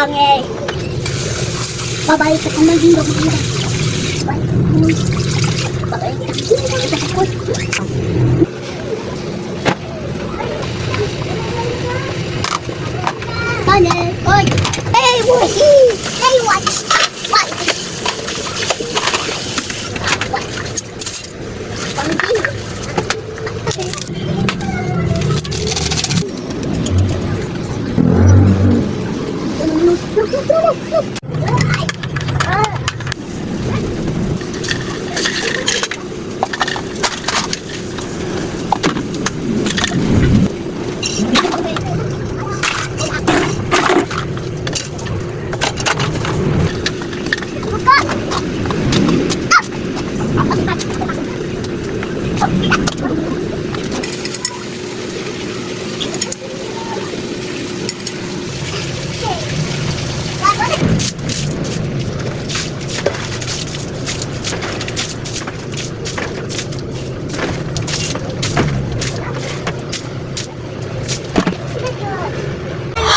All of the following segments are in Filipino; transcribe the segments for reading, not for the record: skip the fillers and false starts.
Angel. Babalik ka ng hirap mo. Tunnel. Oi. Hey, boy. Hey, what? What?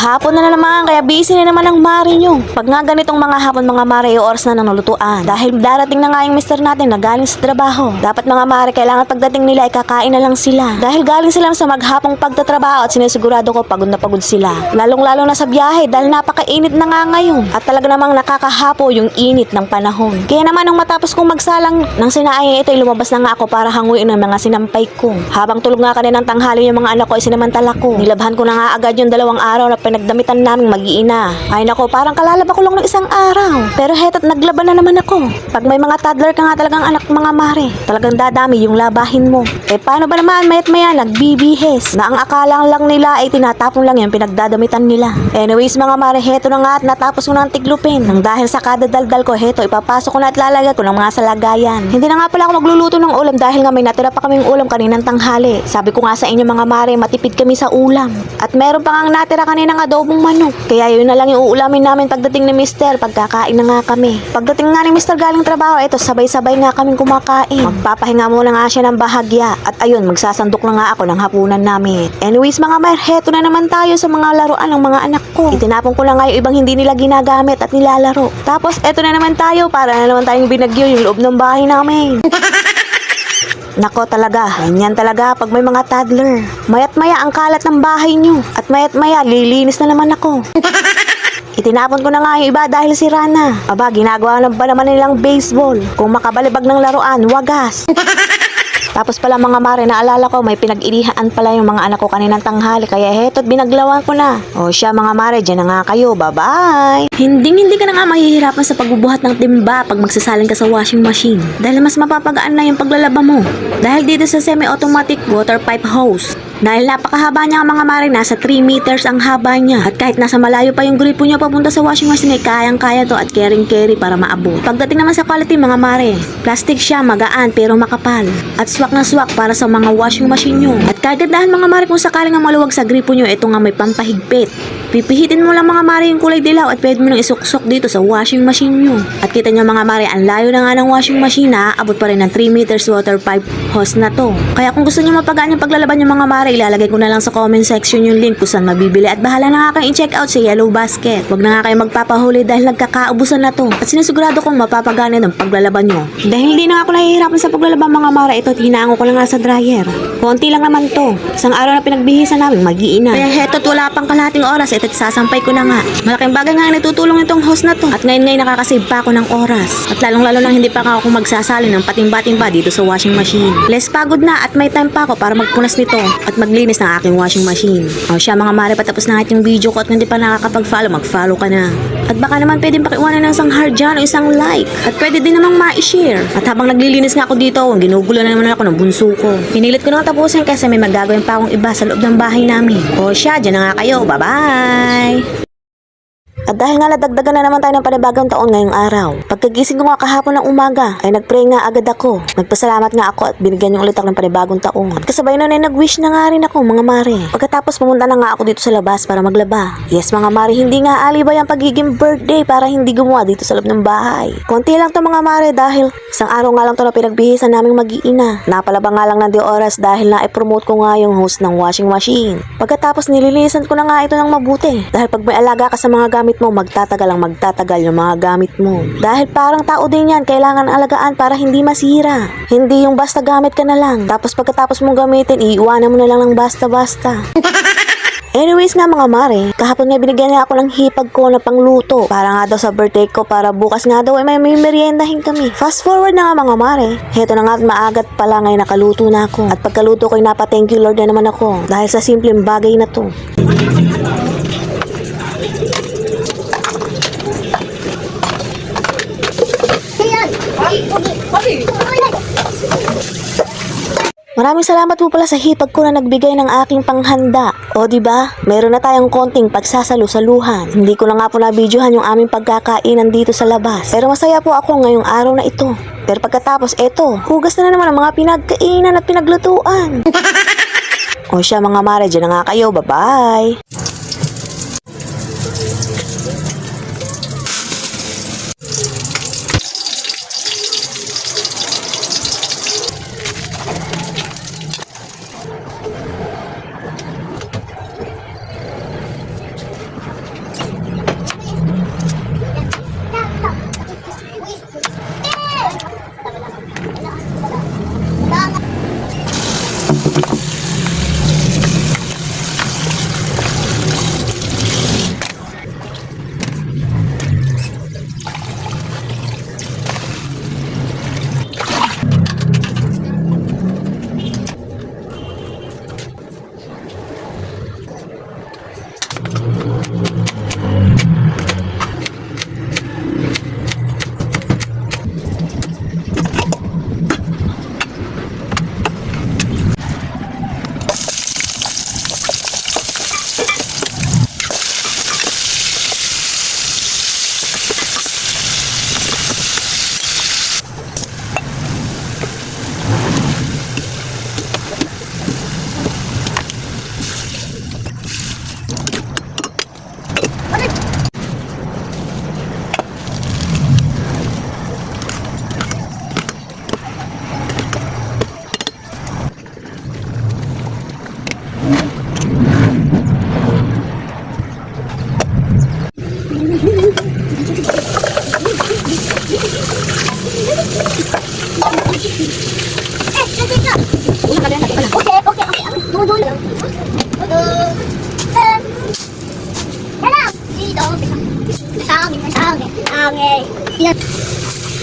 Hapon na naman, kaya busy na naman ang mare nyo. Pag nga ganitong mga hapon mga mare, oras na ng lulutuan. Dahil darating na nga yung mister natin na galing sa trabaho. Dapat mga mare, kailangan pagdating nila ay kakain na lang sila. Dahil galing sila sa maghapong pagtatrabaho at sinisigurado ko pagod na pagod sila. Lalong-lalo na sa biyahe dahil napakainit na nga ngayon. At talaga namang nakakahapo yung init ng panahon. Kaya naman nung matapos kong magsalang ng sinaay ito, lumabas na nga ako para hanguin ang mga sinampay ko. Habang tulog nga kaninang tanghali yung mga anak ko ay sinamantala ko. Nilabhan ko na nga agad yung 2 araw na pinagdamitan naming mag-iina. Ay nako, parang kalalaba ko lang ng 1 araw. Pero heto't naglaban na naman ako. Pag may mga toddler ka nga talagang anak mga mare, talagang dadami yung labahin mo. Eh paano ba naman mayat maya nagbibihes na ang akala lang nila ay tinatapon lang yung pinagdadamitan nila. Anyways mga mare, heto na nga at natapos ko ng tiglupin. Nang dahil sa kada daldal ko, heto ipapasok ko na at lalagay ko ng mga salagayan. Hindi na nga pala ako magluluto ng ulam dahil nga may natira pa kaming ulam kaninang tanghali. Sabi ko nga sa inyo mga mare, matipid kami sa ulam. At meron pa nga natira kaninang adobong manok. Kaya yun na lang yung uulamin namin pagdating ni mister, pagkakain na nga kami. Pagdating nga ni mister galing trabaho, eto sabay-sabay nga kaming kumakain. Magpapahinga muna nga siya ng bahagya. At ayun, magsasandok na nga ako ng hapunan namin. Anyways mga mer, heto na naman tayo sa mga laruan ng mga anak ko. Itinapon ko na nga yung ibang hindi nila ginagamit at nilalaro. Tapos eto na naman tayo, para na naman tayong binagyo yung loob ng bahay namin. Nako talaga, ganyan talaga pag may mga toddler. Mayat maya ang kalat ng bahay nyo. At mayat maya, lilinis na naman ako. Itinapon ko na nga yung iba dahil sira na. Aba, ginagawa na ba naman nilang baseball? Kung makabalibag ng laruan, wagas. Tapos pala mga mare, naalala ko may pinag-irihaan pala yung mga anak ko kaninang tanghali, kaya heto't binaglawan ko na. O siya mga mare, dyan na nga kayo, bye-bye! Hindi ka na nga mahihirapan sa pagbubuhat ng timba pag magsasalin ka sa washing machine. Dahil mas mapapagaan na yung paglalaba mo. Dahil dito sa semi-automatic water pipe hose. Dahil napakahaba niya mga mare, nasa 3 meters ang haba niya. At kahit nasa malayo pa yung gripo niya papunta sa washing machine, ay kayang-kaya to at carry para maabot. Pagdating naman sa quality mga mare, plastic siya, magaan pero makapal. At swak na swak para sa mga washing machine nyo. At kagandahan mga mare, kung sakaling nga maluwag sa gripo nyo, ito nga may pampahigpit. Pipihitin mo lang mga mare yung kulay dilaw at pwede mo nang isuksok dito sa washing machine nyo. At kita nyo mga mare, ang layo na nga ng washing machine na abot pa rin ng 3 meters water pipe hose na to. Kaya kung gusto nyo mapagaan yung paglalaban yung mga mare, ilalagay ko na lang sa comment section yung link kung saan mabibili at bahala na nga kayong i-check out sa Yellow Basket. Huwag na nga kayo magpapahuli dahil nagkakaubusan na to. At sinisigurado kong mapapagana ng paglalaban nyo. Dahil hindi na ako nahihirapan sa paglalaban mga mare, ito at hinaango ko lang nga sa dryer. Konti lang naman to. 1 araw na pinagbihisan namin, mag-iina. Kaya heto't wala pang kalahating oras, ito't sasampay ko na nga. Malaking bagay nga natutulong itong hose na to. At ngayon nakakasave pa ako ng oras. At lalong-lalo nang hindi pa ako magsasali ng patimba-timba dito sa washing machine. Less pagod na at may time pa ako para magpunas nito at maglinis ng aking washing machine. O siya mga mare, patapos na yung video ko at hindi pa nakakapag-follow, mag-follow ka na. At baka naman pwedeng pakiwanan ng isang heart dyan o isang like. At pwede din namang ma-share. At habang naglilinis nga ako dito, ginugulo na naman ako ng bunso ko. Pinilit ko na tapusin kasi may magagawin pa akong iba sa loob ng bahay namin. O siya, dyan na nga kayo. Bye-bye! At dahil nga nadagdagan na naman tayo ng panibagong taon ngayong araw, pagkagising ko nga kahapon ng umaga, ay nagpray nga agad ako. Nagpasalamat nga ako at binigyan yung ulit ako ng panibagong taon. At kasabay nun ay nag-wish na nga rin ako mga mare. Pagkatapos pumunta na nga ako dito sa labas para maglaba. Yes mga mare, hindi nga alibay ang pagiging birthday para hindi gumawa dito sa loob ng bahay. Konti lang to mga mare dahil 1 araw nga lang to na pinagbihisan naming mag-iina. Napalaba nga lang ng 2 oras dahil na-promote ko nga yung host ng washing machine. Pagkatapos nililisan ko na nga ito ng mabuti. Dahil pag may alaga ka sa mga gamit gamit mo, magtatagal ang magtatagal yung mga gamit mo. Dahil parang tao din yan, kailangan alagaan para hindi masira. Hindi yung basta gamit ka na lang, tapos pagkatapos mong gamitin, iiwanan mo na lang ng basta-basta. Anyways nga mga mare, kahapon nga binigyan niya ako ng hipag ko na pangluto. Para nga daw sa birthday ko, para bukas nga daw ay may meriendahin kami. Fast forward na nga mga mare, heto na nga at maagat pala ngayon nakaluto na ako. At pagkaluto ko ay napa-thank you Lord na naman ako dahil sa simpleng bagay na to. Maraming salamat po pala sa hipag ko na nagbigay ng aking panghanda. O di ba? Meron na tayong konting pagsasalo-saluhan. Hindi ko na nga po na-videohan yung aming pagkakainan dito sa labas. Pero masaya po ako ngayong araw na ito. Pero pagkatapos eto, hugas na naman ang mga pinagkainan at pinaglutuan. O siya mga mare, dyan na nga kayo. Bye-bye!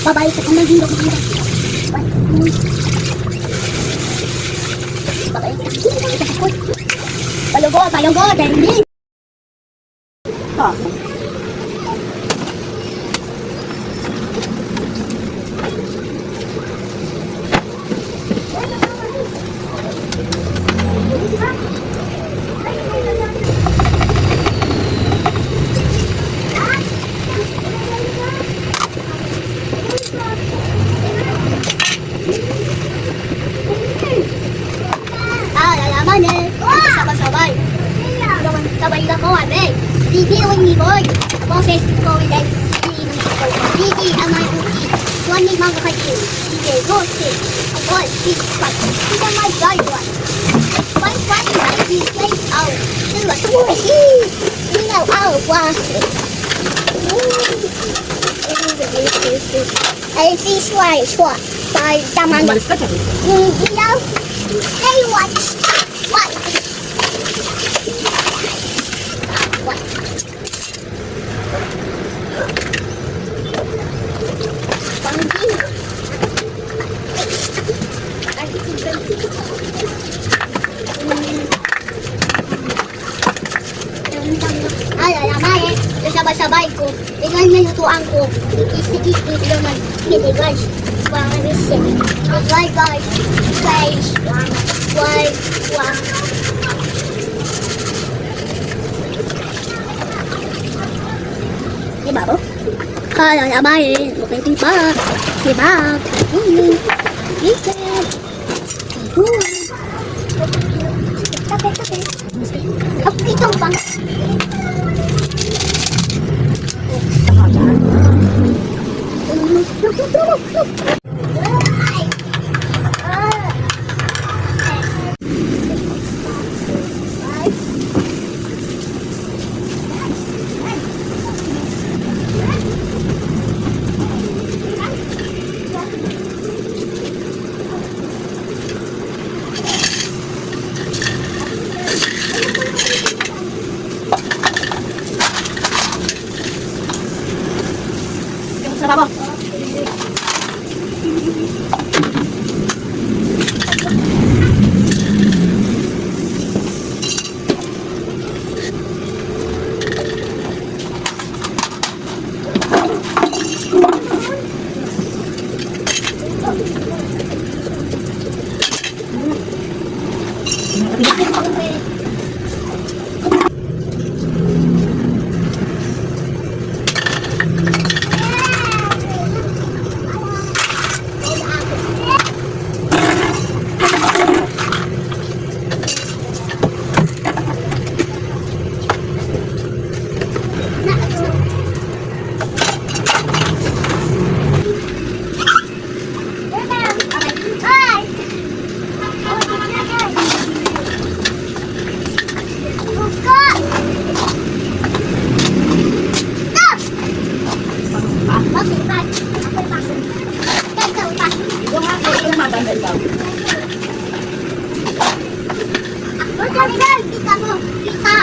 Babalik sa kamay dito. Palugo, Dandy. Sabay na ko, abe. Didi, uwing ni boy. Boses ko, like, Didi, amay uti. One ni mga kayo. Didi, boses. Abol, six-pack. Sila may guard-one. One, Didi, place out. Sila, tuwi. Ilaw, out, wasi. Ay, fish rice, what? By taman. Ilaw. Hey, what? What? Sabay ko, tingnan na lutuan ko. Isi-isi naman. Hindi guys. Para isi. Bye guys. Guys. Why? Diba po? Kaya nabayin. Okay, diba? Diba? Kape. Ito bang? Kita mo, kita.